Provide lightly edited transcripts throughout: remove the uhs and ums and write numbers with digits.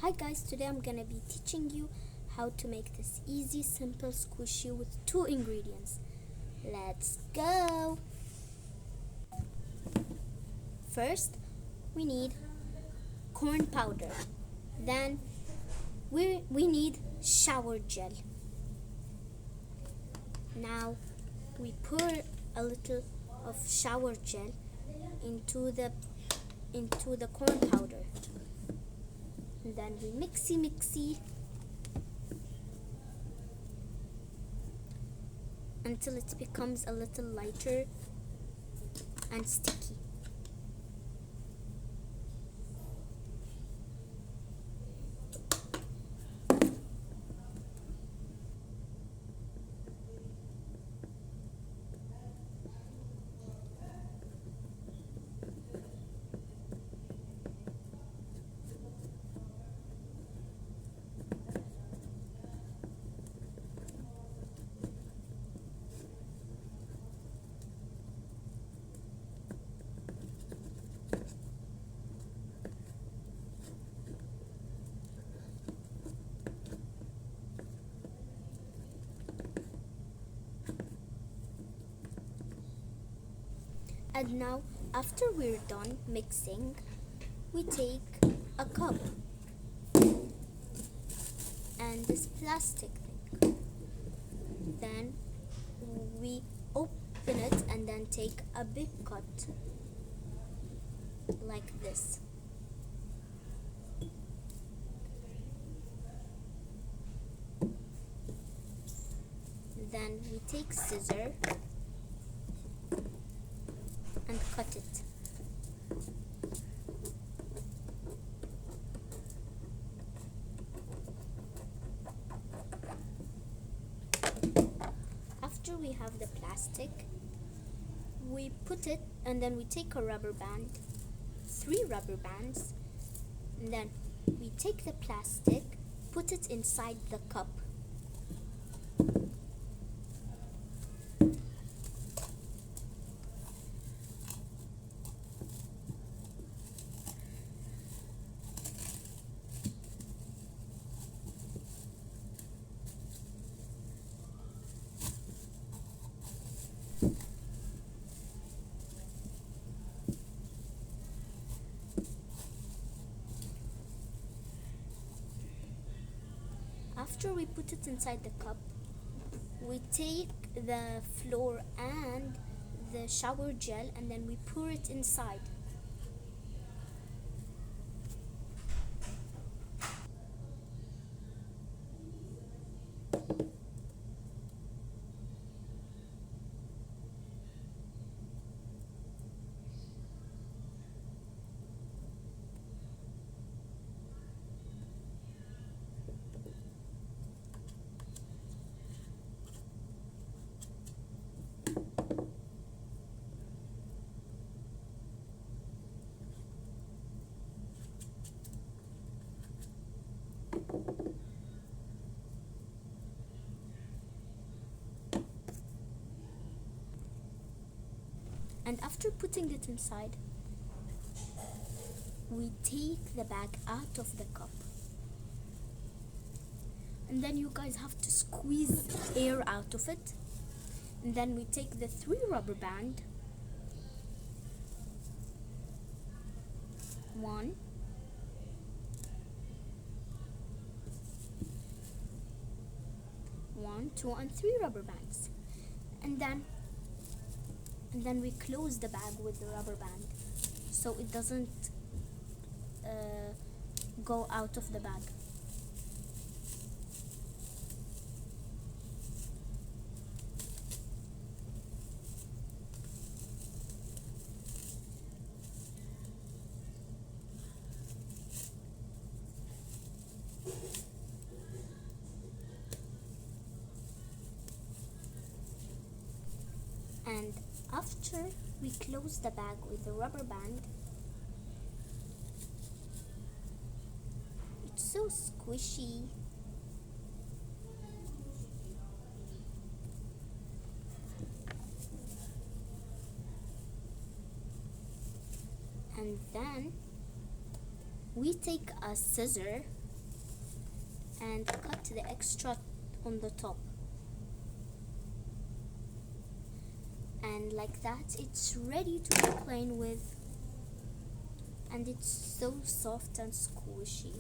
Hi guys, today I'm gonna be teaching you how to make this easy, simple squishy with two ingredients. Let's go! First, we need corn powder. Then we need shower gel. Now we pour a little of shower gel into the corn powder. And then we mixy until it becomes a little lighter and sticky. And now, after we're done mixing, we take a cup and this plastic thing. Then we open it and then take a big cut like this. Then we take scissors and cut it. After we have the plastic, we put it and then we take a rubber band, 3 rubber bands, and then we take the plastic, put it inside the cup. After we put it inside the cup, we take the flour and the shower gel and then we pour it inside. And after putting it inside, we take the bag out of the cup. And then you guys have to squeeze air out of it. And then we take the 3 rubber band, 1, 1, 2, and 3 rubber bands. And then we close the bag with the rubber band so it doesn't go out of the bag. And after we close the bag with the rubber band, it's so squishy. And then we take a scissor and cut the extra on the top. And like that, it's ready to be playing with, and it's so soft and squishy.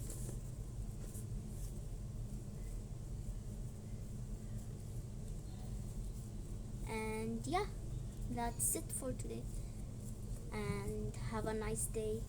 And yeah, that's it for today, and have a nice day.